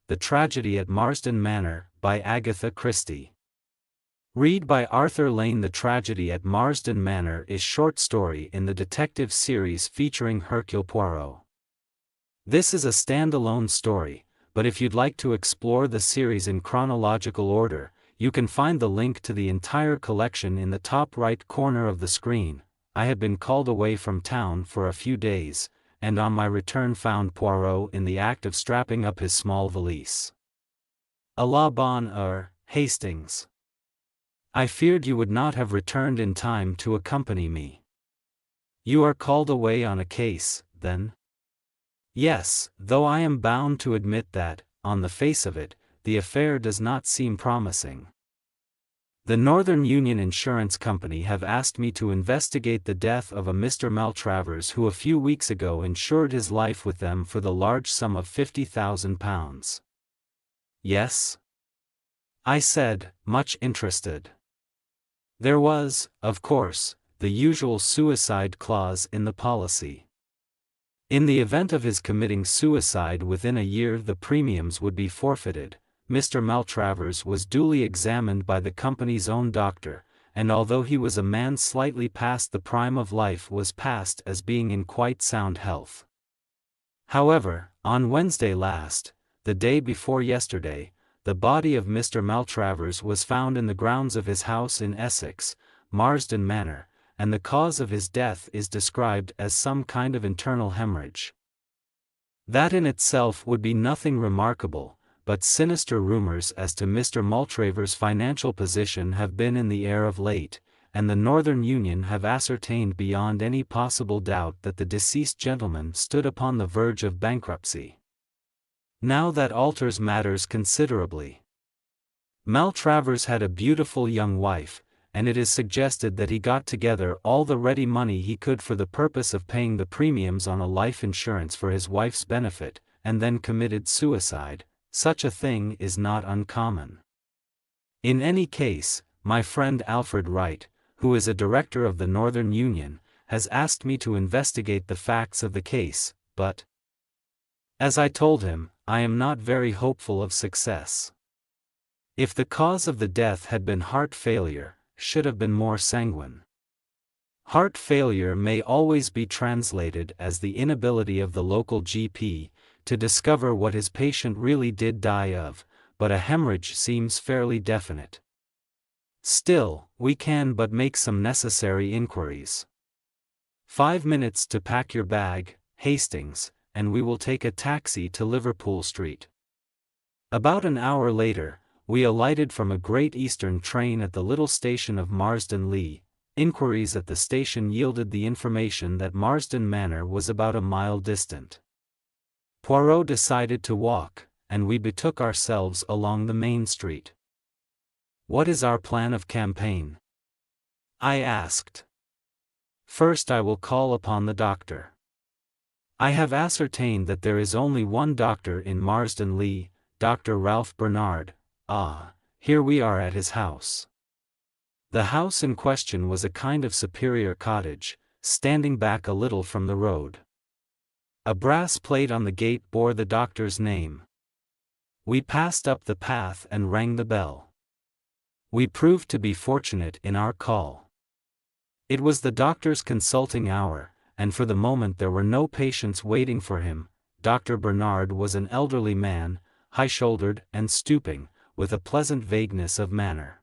The Tragedy at Marsdon Manor, by Agatha Christie. Read by Arthur Lane. The Tragedy at Marsdon Manor is short story in the detective series featuring Hercule Poirot. This is a standalone story, but if you'd like to explore the series in chronological order, you can find the link to the entire collection in the top right corner of the screen. I had been called away from town for a few days, and on my return found Poirot in the act of strapping up his small valise. "A la bonne heure, Hastings. I feared you would not have returned in time to accompany me. You are called away on a case, then?" "Yes, though I am bound to admit that, on the face of it, the affair does not seem promising. The Northern Union Insurance Company have asked me to investigate the death of a Mr. Maltravers who a few weeks ago insured his life with them for the large sum of £50,000. "Yes?" I said, much interested. "There was, of course, the usual suicide clause in the policy. In the event of his committing suicide within a year, the premiums would be forfeited. Mr. Maltravers was duly examined by the company's own doctor, and although he was a man slightly past the prime of life, was passed as being in quite sound health. However, on Wednesday last, the day before yesterday, the body of Mr. Maltravers was found in the grounds of his house in Essex, Marsdon Manor, and the cause of his death is described as some kind of internal hemorrhage. That in itself would be nothing remarkable, but sinister rumors as to Mr. Maltravers' financial position have been in the air of late, and the Northern Union have ascertained beyond any possible doubt that the deceased gentleman stood upon the verge of bankruptcy. Now that alters matters considerably. Maltravers had a beautiful young wife, and it is suggested that he got together all the ready money he could for the purpose of paying the premiums on a life insurance for his wife's benefit, and then committed suicide. Such a thing is not uncommon. In any case, my friend Alfred Wright, who is a director of the Northern Union, has asked me to investigate the facts of the case, but, as I told him, I am not very hopeful of success. If the cause of the death had been heart failure, should have been more sanguine. Heart failure may always be translated as the inability of the local GP to discover what his patient really did die of, but a hemorrhage seems fairly definite. Still, we can but make some necessary inquiries. 5 minutes to pack your bag, Hastings, and we will take a taxi to Liverpool Street. About an hour later, we alighted from a Great Eastern train at the little station of Marsdon Lee. Inquiries at the station yielded the information that Marsdon Manor was about a mile distant. Poirot decided to walk, and we betook ourselves along the main street. "What is our plan of campaign?" I asked. "First I will call upon the doctor. I have ascertained that there is only one doctor in Marsdon Lee, Dr. Ralph Bernard. Here we are at his house." The house in question was a kind of superior cottage, standing back a little from the road. A brass plate on the gate bore the doctor's name. We passed up the path and rang the bell. We proved to be fortunate in our call. It was the doctor's consulting hour, and for the moment there were no patients waiting for him. Dr. Bernard was an elderly man, high-shouldered and stooping, with a pleasant vagueness of manner.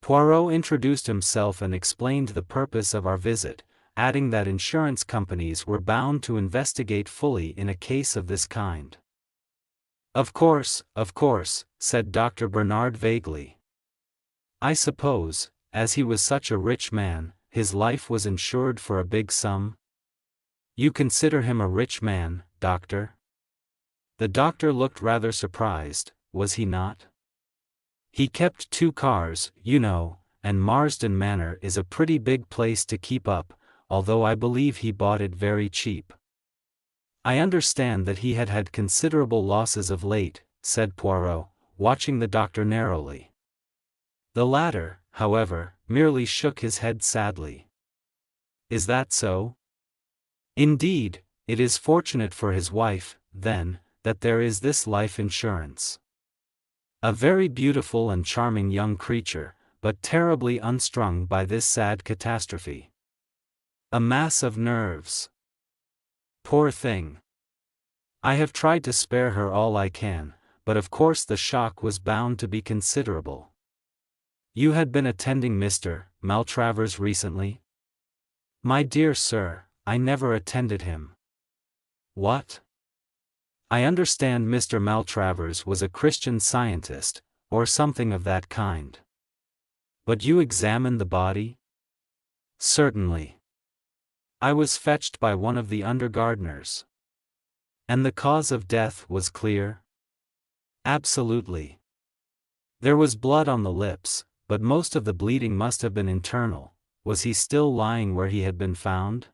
Poirot introduced himself and explained the purpose of our visit, adding that insurance companies were bound to investigate fully in a case of this kind. Of course," said Dr. Bernard vaguely. "I suppose, as he was such a rich man, his life was insured for a big sum?" "You consider him a rich man, doctor?" The doctor looked rather surprised, was he not? "He kept 2 cars, you know, and Marsdon Manor is a pretty big place to keep up, although I believe he bought it very cheap." "I understand that he had had considerable losses of late," said Poirot, watching the doctor narrowly. The latter, however, merely shook his head sadly. "Is that so?" "Indeed, it is fortunate for his wife, then, that there is this life insurance. A very beautiful and charming young creature, but terribly unstrung by this sad catastrophe. A mass of nerves. Poor thing. I have tried to spare her all I can, but of course the shock was bound to be considerable. You had been attending Mr. Maltravers recently? My dear sir, I never attended him. What? I understand Mr. Maltravers was a Christian Scientist, or something of that kind. But you examined the body? Certainly. I was fetched by one of the under-gardeners. And the cause of death was clear? Absolutely. There was blood on the lips, but most of the bleeding must have been internal. Was he still lying where he had been found?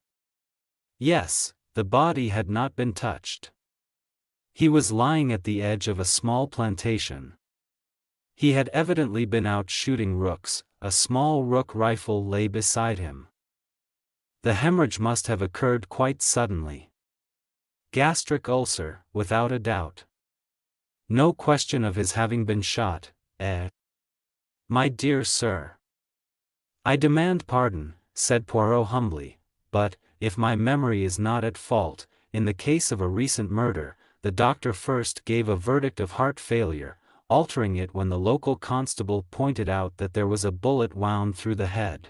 Yes, the body had not been touched. He was lying at the edge of a small plantation. He had evidently been out shooting rooks. A small rook rifle lay beside him. The hemorrhage must have occurred quite suddenly. Gastric ulcer, without a doubt. No question of his having been shot, eh? My dear sir. I demand pardon, said Poirot humbly, but, if my memory is not at fault, in the case of a recent murder, the doctor first gave a verdict of heart failure, altering it when the local constable pointed out that there was a bullet wound through the head.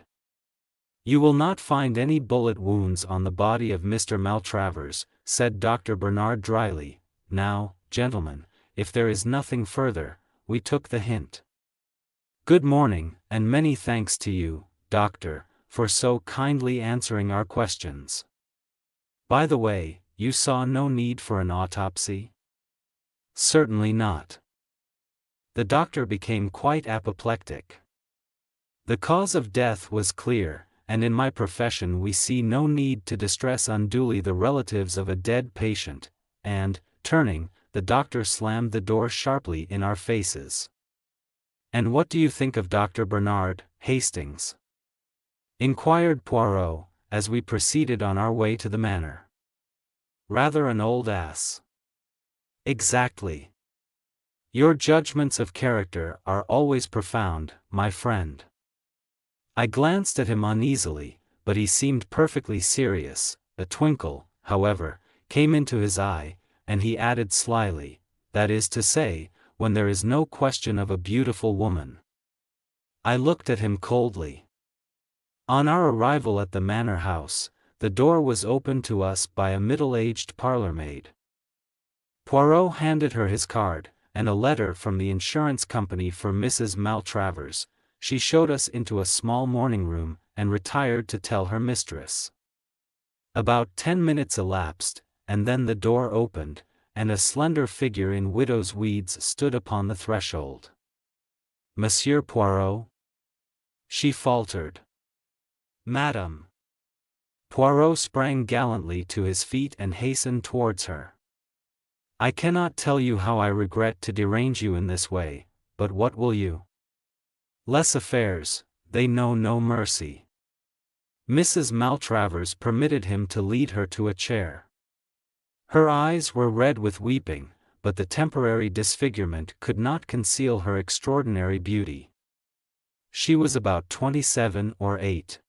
You will not find any bullet wounds on the body of Mr. Maltravers, said Dr. Bernard dryly. Now, gentlemen, if there is nothing further, we took the hint. Good morning, and many thanks to you, Doctor, for so kindly answering our questions. By the way, you saw no need for an autopsy? Certainly not. The doctor became quite apoplectic. The cause of death was clear, and in my profession we see no need to distress unduly the relatives of a dead patient, and, turning, the doctor slammed the door sharply in our faces. And what do you think of Dr. Bernard Hastings? Inquired Poirot, as we proceeded on our way to the manor. Rather an old ass. Exactly. Your judgments of character are always profound, my friend. I glanced at him uneasily, but he seemed perfectly serious. A twinkle, however, came into his eye, and he added slyly, that is to say, when there is no question of a beautiful woman. I looked at him coldly. On our arrival at the manor house, the door was opened to us by a middle-aged parlour-maid. Poirot handed her his card, and a letter from the insurance company for Mrs. Maltravers. She showed us into a small morning room, and retired to tell her mistress. About 10 minutes elapsed, and then the door opened, and a slender figure in widow's weeds stood upon the threshold. Monsieur Poirot? She faltered. Madame. Poirot sprang gallantly to his feet and hastened towards her. I cannot tell you how I regret to derange you in this way, but what will you? Less affairs, they know no mercy. Mrs. Maltravers permitted him to lead her to a chair. Her eyes were red with weeping, but the temporary disfigurement could not conceal her extraordinary beauty. She was about 27 or 8.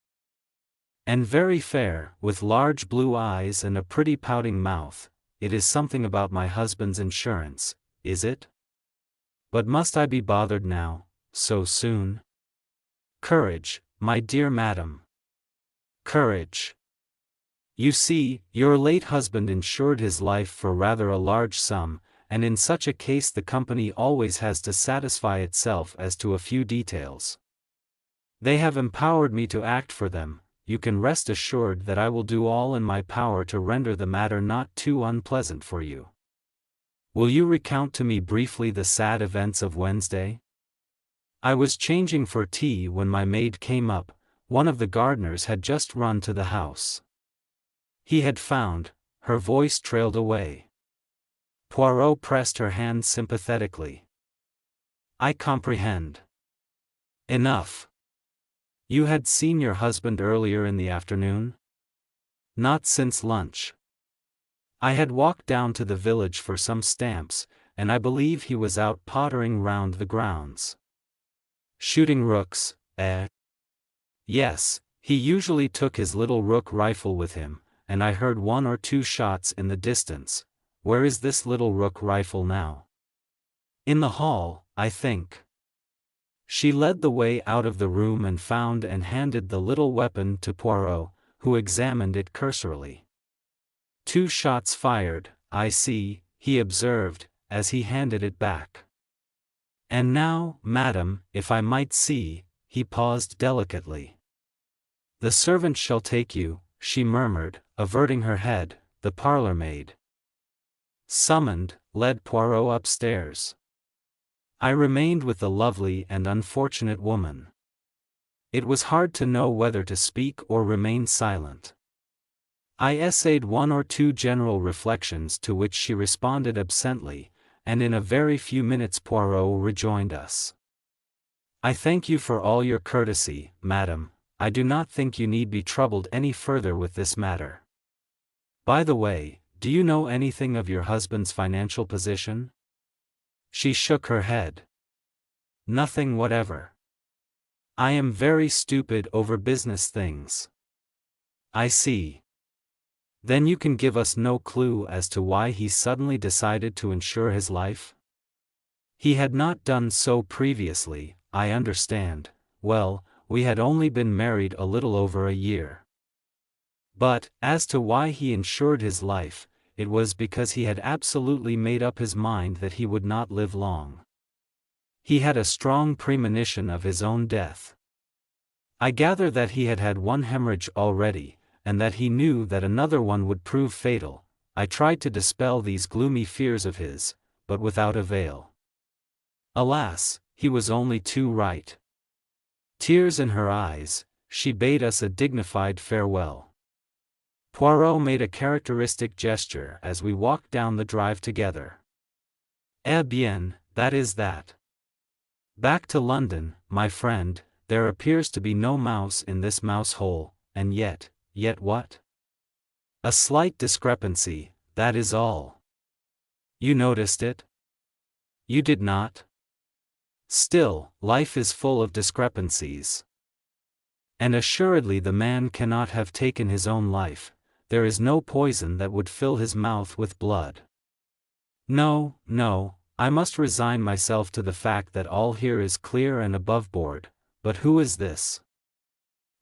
And very fair, with large blue eyes and a pretty pouting mouth. It is something about my husband's insurance, is it? But must I be bothered now, so soon? Courage, my dear madam. Courage. You see, your late husband insured his life for rather a large sum, and in such a case the company always has to satisfy itself as to a few details. They have empowered me to act for them. You can rest assured that I will do all in my power to render the matter not too unpleasant for you. Will you recount to me briefly the sad events of Wednesday? I was changing for tea when my maid came up. One of the gardeners had just run to the house. He had found, her voice trailed away. Poirot pressed her hand sympathetically. I comprehend. Enough. You had seen your husband earlier in the afternoon? Not since lunch. I had walked down to the village for some stamps, and I believe he was out pottering round the grounds. Shooting rooks, eh? Yes, he usually took his little rook rifle with him, and I heard 1 or 2 shots in the distance. Where is this little rook rifle now? In the hall, I think. She led the way out of the room and found and handed the little weapon to Poirot, who examined it cursorily. 2 shots fired, I see, he observed, as he handed it back. And now, madam, if I might see, he paused delicately. The servant shall take you, she murmured, averting her head. The parlour maid, summoned, led Poirot upstairs. I remained with the lovely and unfortunate woman. It was hard to know whether to speak or remain silent. I essayed 1 or 2 general reflections to which she responded absently, and in a very few minutes Poirot rejoined us. I thank you for all your courtesy, madam. I do not think you need be troubled any further with this matter. By the way, do you know anything of your husband's financial position? She shook her head. Nothing whatever. I am very stupid over business things. I see. Then you can give us no clue as to why he suddenly decided to insure his life? He had not done so previously, I understand. Well, we had only been married a little over a year. But, as to why he insured his life, it was because he had absolutely made up his mind that he would not live long. He had a strong premonition of his own death. I gather that he had had 1 hemorrhage already, and that he knew that another one would prove fatal. I tried to dispel these gloomy fears of his, but without avail. Alas, he was only too right. Tears in her eyes, she bade us a dignified farewell. Poirot made a characteristic gesture as we walked down the drive together. Eh bien, that is that. Back to London, my friend. There appears to be no mouse in this mouse hole, and yet what? A slight discrepancy, that is all. You noticed it? You did not? Still, life is full of discrepancies. And assuredly the man cannot have taken his own life. There is no poison that would fill his mouth with blood. No, I must resign myself to the fact that all here is clear and above board. But who is this?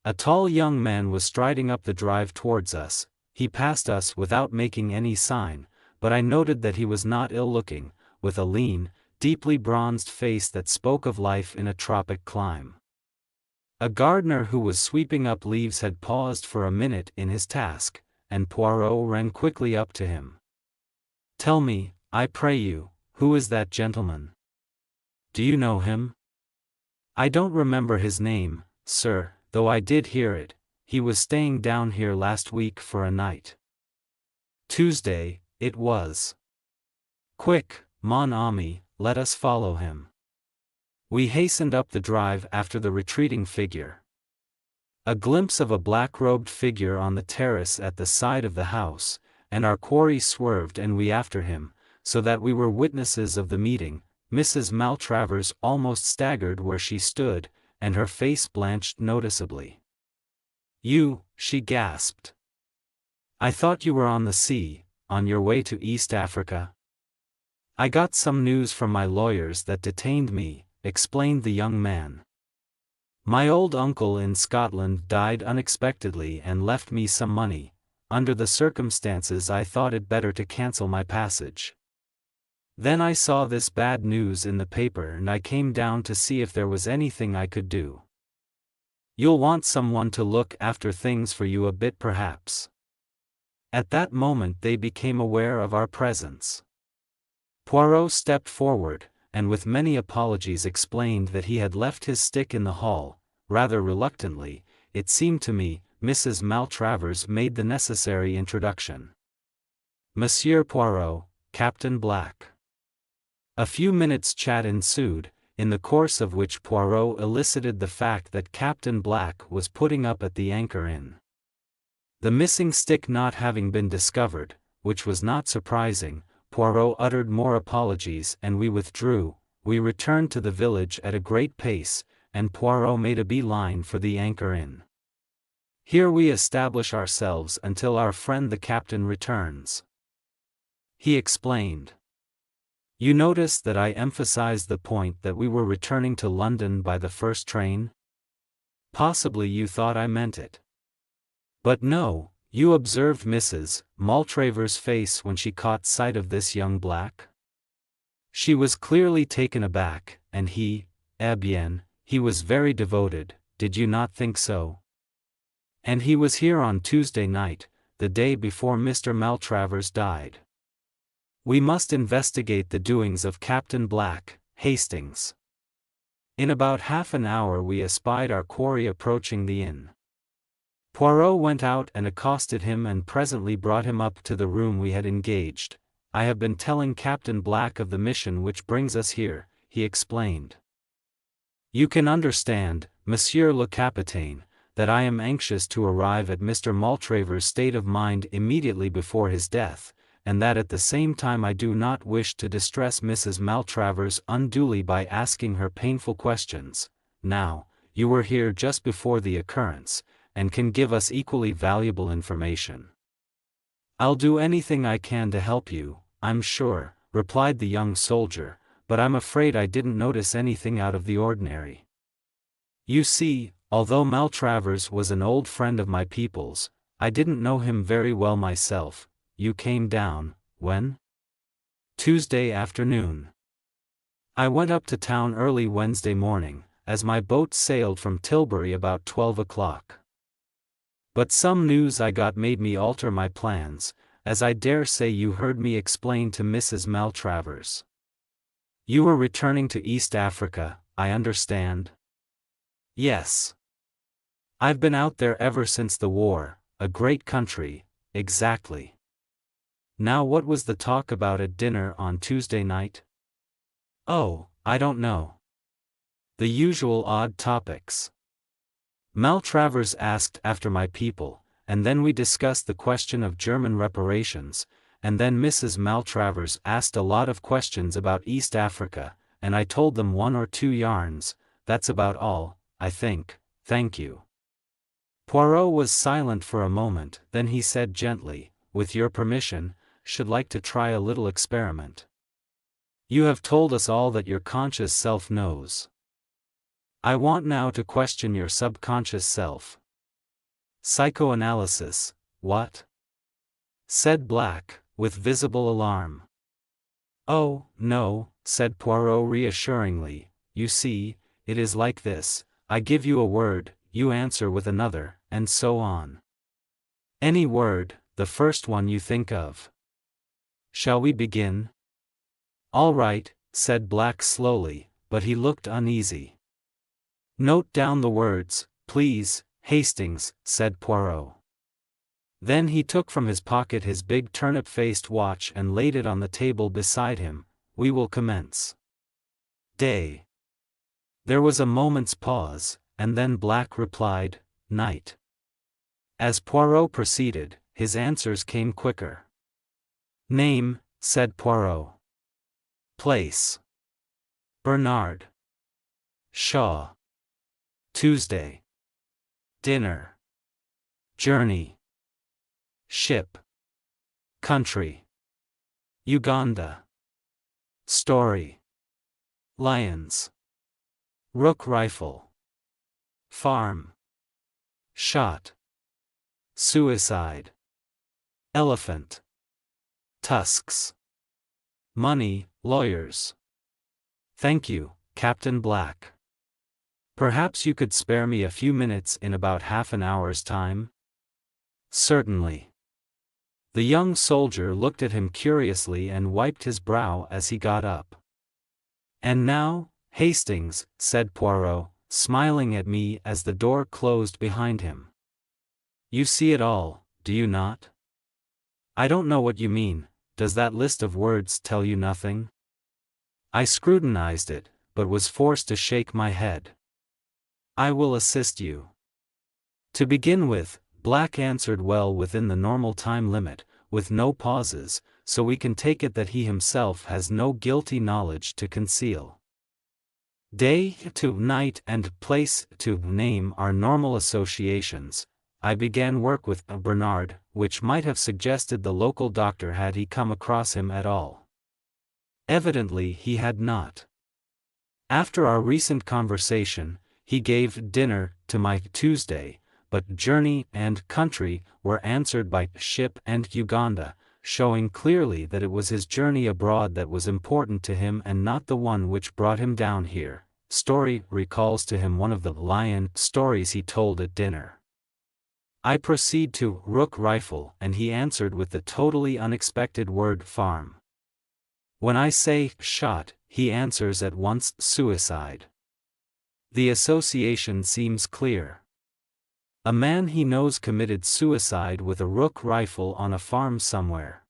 A tall young man was striding up the drive towards us. He passed us without making any sign, but I noted that he was not ill-looking, with a lean, deeply bronzed face that spoke of life in a tropic clime. A gardener who was sweeping up leaves had paused for a minute in his task, and Poirot ran quickly up to him. Tell me, I pray you, who is that gentleman? Do you know him? I don't remember his name, sir, though I did hear it. He was staying down here last week for a night. Tuesday, it was. Quick, mon ami, let us follow him. We hastened up the drive after the retreating figure. A glimpse of a black-robed figure on the terrace at the side of the house, and our quarry swerved and we after him, so that we were witnesses of the meeting. Mrs. Maltravers almost staggered where she stood, and her face blanched noticeably. You, she gasped. I thought you were on the sea, on your way to East Africa. I got some news from my lawyers that detained me, explained the young man. My old uncle in Scotland died unexpectedly and left me some money. Under the circumstances I thought it better to cancel my passage. Then I saw this bad news in the paper and I came down to see if there was anything I could do. You'll want someone to look after things for you a bit perhaps. At that moment they became aware of our presence. Poirot stepped forward, and with many apologies explained that he had left his stick in the hall. Rather reluctantly, it seemed to me, Mrs. Maltravers made the necessary introduction. Monsieur Poirot, Captain Black. A few minutes' chat ensued, in the course of which Poirot elicited the fact that Captain Black was putting up at the Anchor Inn. The missing stick not having been discovered, which was not surprising. Poirot uttered more apologies and we withdrew. We returned to the village at a great pace, and Poirot made a bee-line for the Anchor Inn. Here we establish ourselves until our friend the captain returns, he explained. You notice that I emphasized the point that we were returning to London by the first train? Possibly you thought I meant it. But no, you observed Mrs. Maltravers's face when she caught sight of this young black? She was clearly taken aback, and eh bien, he was very devoted, did you not think so? And he was here on Tuesday night, the day before Mr. Maltravers died. We must investigate the doings of Captain Black, Hastings. In about half an hour we espied our quarry approaching the inn. Poirot went out and accosted him and presently brought him up to the room we had engaged. I have been telling Captain Black of the mission which brings us here, he explained. You can understand, Monsieur le Capitaine, that I am anxious to arrive at Mr. Maltravers's state of mind immediately before his death, and that at the same time I do not wish to distress Mrs. Maltravers unduly by asking her painful questions. Now, you were here just before the occurrence, and can give us equally valuable information. I'll do anything I can to help you, I'm sure, replied the young soldier, but I'm afraid I didn't notice anything out of the ordinary. You see, although Maltravers was an old friend of my people's, I didn't know him very well myself. You came down, when? Tuesday afternoon. I went up to town early Wednesday morning, as my boat sailed from Tilbury about 12 o'clock. But some news I got made me alter my plans, as I dare say you heard me explain to Mrs. Maltravers. You were returning to East Africa, I understand? Yes. I've been out there ever since the war, a great country, exactly. Now what was the talk about at dinner on Tuesday night? Oh, I don't know. The usual odd topics. Maltravers asked after my people, and then we discussed the question of German reparations, and then Mrs. Maltravers asked a lot of questions about East Africa, and I told them one or two yarns. That's about all, I think, thank you. Poirot was silent for a moment, then he said gently, with your permission, should like to try a little experiment. You have told us all that your conscious self knows. I want now to question your subconscious self. Psychoanalysis, what? Said Black, with visible alarm. Oh, no, said Poirot reassuringly, you see, it is like this, I give you a word, you answer with another, and so on. Any word, the first one you think of. Shall we begin? All right, said Black slowly, but he looked uneasy. Note down the words, please, Hastings, said Poirot. Then he took from his pocket his big turnip-faced watch and laid it on the table beside him. We will commence. Day. There was a moment's pause, and then Black replied, night. As Poirot proceeded, his answers came quicker. Name, said Poirot. Place. Bernard. Shaw. Tuesday. Dinner. Journey. Ship. Country. Uganda. Story. Lions. Rook rifle. Farm. Shot. Suicide. Elephant. Tusks. Money, lawyers. Thank you, Captain Black. Perhaps you could spare me a few minutes in about half an hour's time? Certainly. The young soldier looked at him curiously and wiped his brow as he got up. And now, Hastings, said Poirot, smiling at me as the door closed behind him. You see it all, do you not? I don't know what you mean, does that list of words tell you nothing? I scrutinized it, but was forced to shake my head. I will assist you. To begin with, Black answered well within the normal time limit, with no pauses, so we can take it that he himself has no guilty knowledge to conceal. Day to night and place to name are normal associations. I began work with Bernard, which might have suggested the local doctor had he come across him at all. Evidently he had not. After our recent conversation, he gave dinner to my Tuesday, but journey and country were answered by ship and Uganda, showing clearly that it was his journey abroad that was important to him and not the one which brought him down here. Story recalls to him one of the lion stories he told at dinner. I proceed to rook rifle and he answered with the totally unexpected word farm. When I say shot, he answers at once suicide. The association seems clear. A man he knows committed suicide with a rook rifle on a farm somewhere.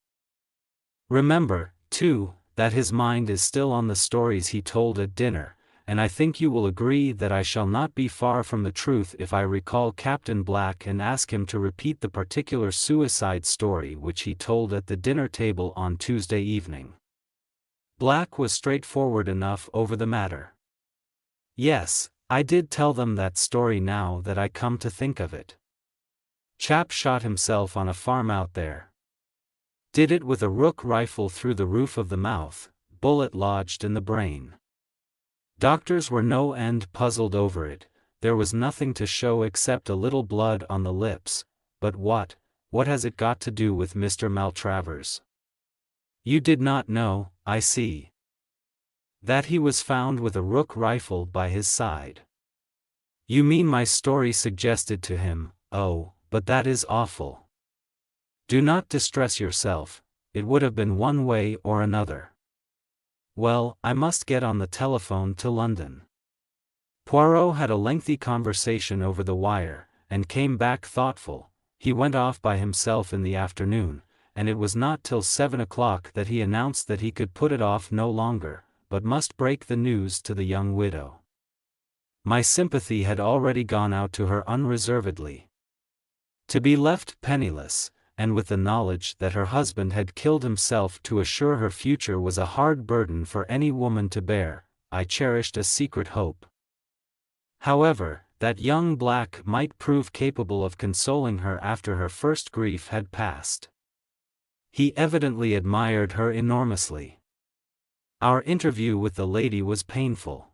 Remember, too, that his mind is still on the stories he told at dinner, and I think you will agree that I shall not be far from the truth if I recall Captain Black and ask him to repeat the particular suicide story which he told at the dinner table on Tuesday evening. Black was straightforward enough over the matter. Yes, I did tell them that story now that I come to think of it. Chap shot himself on a farm out there. Did it with a rook rifle through the roof of the mouth, bullet lodged in the brain. Doctors were no end puzzled over it, there was nothing to show except a little blood on the lips, but what has it got to do with Mr. Maltravers? You did not know, I see. That he was found with a rook rifle by his side. You mean my story suggested to him? Oh, but that is awful. Do not distress yourself, it would have been one way or another. Well, I must get on the telephone to London. Poirot had a lengthy conversation over the wire, and came back thoughtful. He went off by himself in the afternoon, and it was not till 7 o'clock that he announced that he could put it off no longer, but must break the news to the young widow. My sympathy had already gone out to her unreservedly. To be left penniless, and with the knowledge that her husband had killed himself to assure her future was a hard burden for any woman to bear, I cherished a secret hope. However, that young Black might prove capable of consoling her after her first grief had passed. He evidently admired her enormously. Our interview with the lady was painful.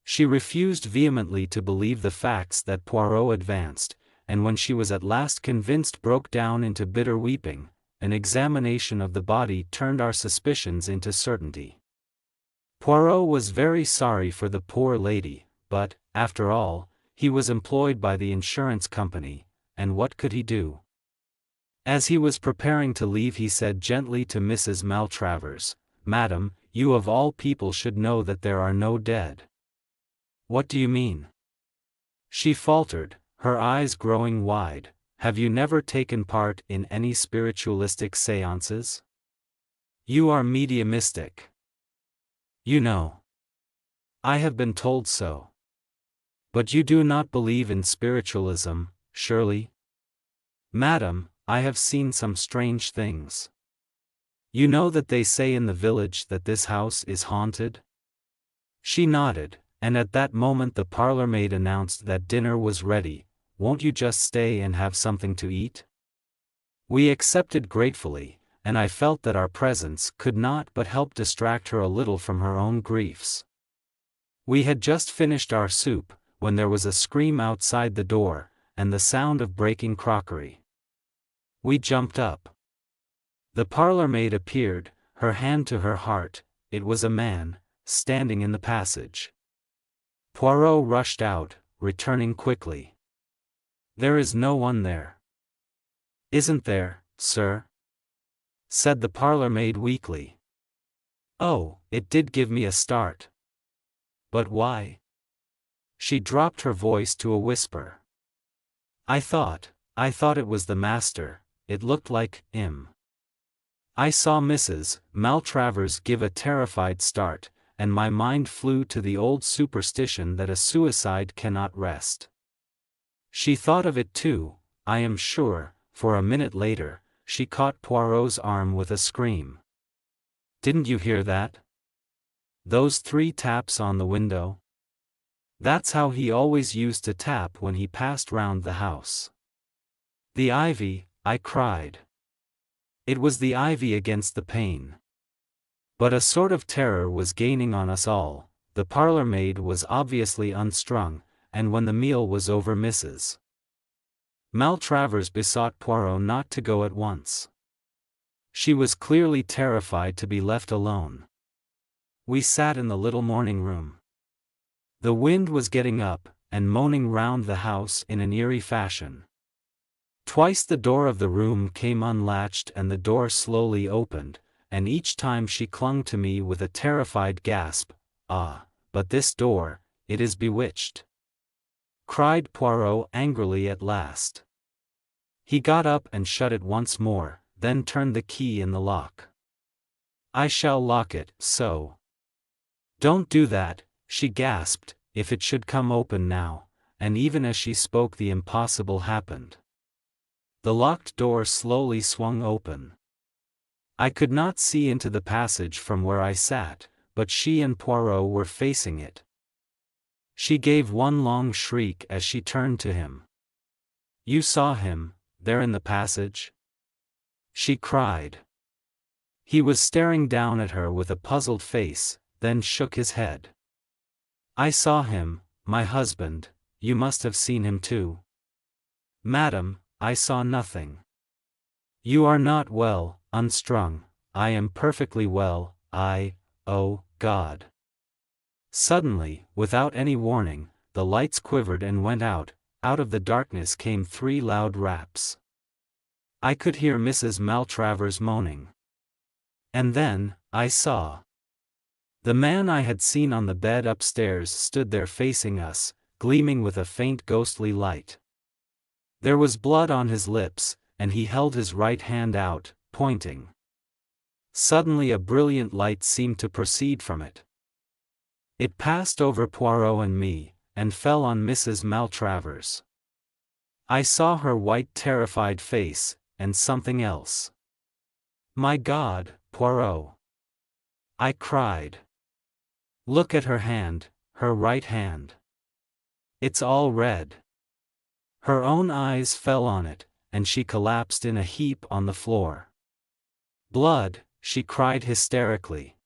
She refused vehemently to believe the facts that Poirot advanced, and when she was at last convinced broke down into bitter weeping. An examination of the body turned our suspicions into certainty. Poirot was very sorry for the poor lady, but, after all, he was employed by the insurance company, and what could he do? As he was preparing to leave he said gently to Mrs. Maltravers, "Madam, you of all people should know that there are no dead." "What do you mean?" She faltered, her eyes growing wide. "Have you never taken part in any spiritualistic seances? You are mediumistic. You know. I have been told so. But you do not believe in spiritualism, surely?" "Madam, I have seen some strange things. You know that they say in the village that this house is haunted?" She nodded, and at that moment the parlour-maid announced that dinner was ready. "Won't you just stay and have something to eat?" We accepted gratefully, and I felt that our presence could not but help distract her a little from her own griefs. We had just finished our soup, when there was a scream outside the door, and the sound of breaking crockery. We jumped up. The parlour-maid appeared, her hand to her heart. It was a man, standing in the passage. Poirot rushed out, returning quickly. "There is no one there." "Isn't there, sir?" said the parlour-maid weakly. Oh, it did give me a start. But why? She dropped her voice to a whisper. I thought it was the master, it looked like him. I saw Mrs. Maltravers give a terrified start, and my mind flew to the old superstition that a suicide cannot rest. She thought of it too, I am sure, for a minute later, she caught Poirot's arm with a scream. "Didn't you hear that? Those 3 taps on the window? That's how he always used to tap when he passed round the house." "The ivy," I cried. It was the ivy against the pane. But a sort of terror was gaining on us all. The parlour maid was obviously unstrung, and when the meal was over Mrs. Maltravers besought Poirot not to go at once. She was clearly terrified to be left alone. We sat in the little morning room. The wind was getting up, and moaning round the house in an eerie fashion. Twice the door of the room came unlatched and the door slowly opened, and each time she clung to me with a terrified gasp. "Ah, but this door, it is bewitched!" cried Poirot angrily at last. He got up and shut it once more, then turned the key in the lock. "I shall lock it, so." "Don't do that," she gasped, "if it should come open now," and even as she spoke the impossible happened. The locked door slowly swung open. I could not see into the passage from where I sat, but she and Poirot were facing it. She gave one long shriek as she turned to him. "You saw him, there in the passage?" she cried. He was staring down at her with a puzzled face, then shook his head. "I saw him, my husband. You must have seen him too." "Madam, I saw nothing." "You are not well, unstrung." "I am perfectly well, oh, God." Suddenly, without any warning, the lights quivered and went out. Out of the darkness came 3 loud raps. I could hear Mrs. Maltravers moaning. And then, I saw. The man I had seen on the bed upstairs stood there facing us, gleaming with a faint ghostly light. There was blood on his lips, and he held his right hand out, pointing. Suddenly a brilliant light seemed to proceed from it. It passed over Poirot and me, and fell on Mrs. Maltravers. I saw her white terrified face, and something else. "My God, Poirot!" I cried. "Look at her hand, her right hand. It's all red." Her own eyes fell on it, and she collapsed in a heap on the floor. "Blood," she cried hysterically.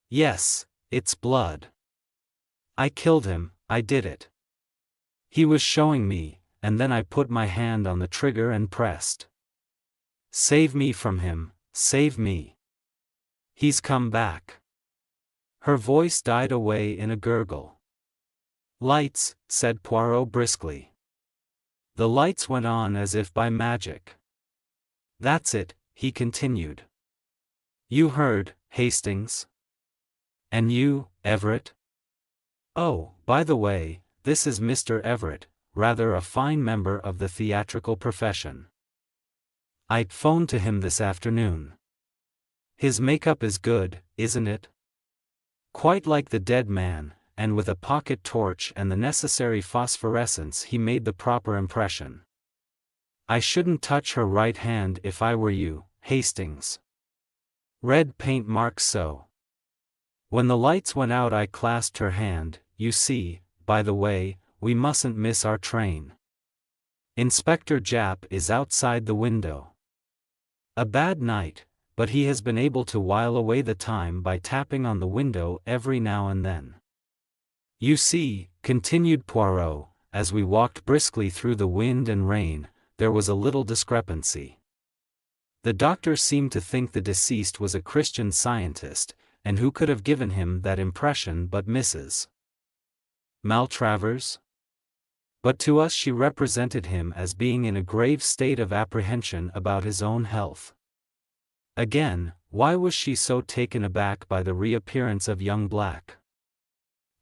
"Yes, it's blood. I killed him, I did it." He was showing me, and then I put my hand on the trigger and pressed. "Save me from him, save me. He's come back." Her voice died away in a gurgle. "Lights," said Poirot briskly. The lights went on as if by magic. "That's it," he continued. "You heard, Hastings? And you, Everett? Oh, by the way, this is Mr. Everett, rather a fine member of the theatrical profession. I phoned to him this afternoon. His makeup is good, isn't it? Quite like the dead man, and with a pocket torch and the necessary phosphorescence he made the proper impression. I shouldn't touch her right hand if I were you, Hastings. Red paint marks so. When the lights went out I clasped her hand. You see, by the way, we mustn't miss our train. Inspector Japp is outside the window. A bad night, but he has been able to while away the time by tapping on the window every now and then. You see," continued Poirot, as we walked briskly through the wind and rain, "there was a little discrepancy. The doctor seemed to think the deceased was a Christian Scientist, and who could have given him that impression but Mrs. Maltravers? But to us she represented him as being in a grave state of apprehension about his own health. Again, why was she so taken aback by the reappearance of young Black?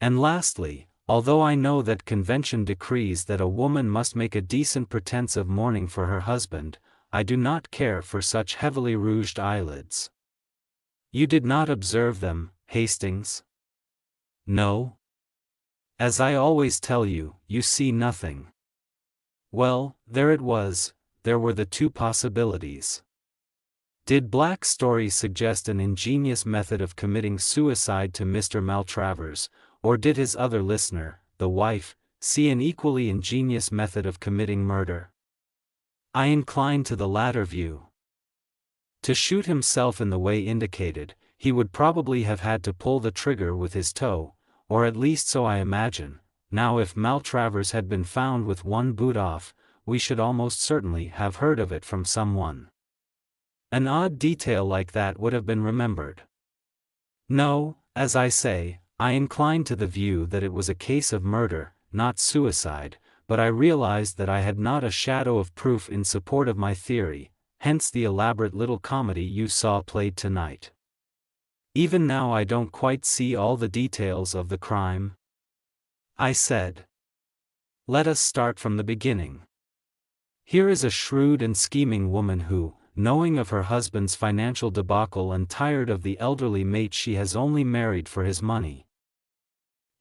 And lastly, although I know that convention decrees that a woman must make a decent pretense of mourning for her husband, I do not care for such heavily rouged eyelids. You did not observe them, Hastings? No? As I always tell you, you see nothing. Well, there it was, there were the 2 possibilities. Did Black's story suggest an ingenious method of committing suicide to Mr. Maltravers, or did his other listener, the wife, see an equally ingenious method of committing murder? I incline to the latter view. To shoot himself in the way indicated, he would probably have had to pull the trigger with his toe, or at least so I imagine. Now if Maltravers had been found with one boot off, we should almost certainly have heard of it from someone. An odd detail like that would have been remembered. No, as I say, I incline to the view that it was a case of murder, not suicide, but I realized that I had not a shadow of proof in support of my theory, hence the elaborate little comedy you saw played tonight. Even now I don't quite see all the details of the crime, I said. Let us start from the beginning. Here is a shrewd and scheming woman who, knowing of her husband's financial debacle and tired of the elderly mate she has only married for his money,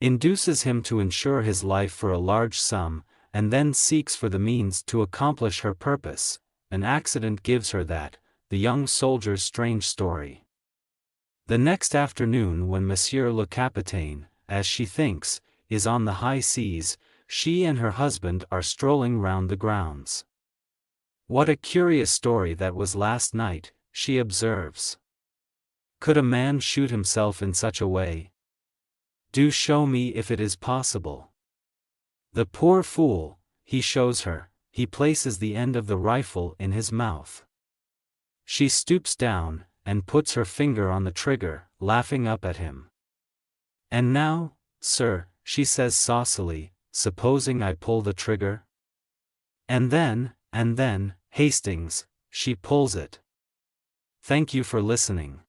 induces him to insure his life for a large sum, and then seeks for the means to accomplish her purpose. An accident gives her that, the young soldier's strange story. The next afternoon when Monsieur le Capitaine, as she thinks, is on the high seas, she and her husband are strolling round the grounds. What a curious story that was last night, she observes. Could a man shoot himself in such a way? Do show me if it is possible. The poor fool, he shows her, he places the end of the rifle in his mouth. She stoops down, and puts her finger on the trigger, laughing up at him. And now, sir, she says saucily, supposing I pull the trigger? And then, Hastings, she pulls it. Thank you for listening.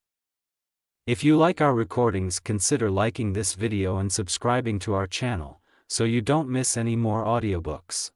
If you like our recordings, consider liking this video and subscribing to our channel, so you don't miss any more audiobooks.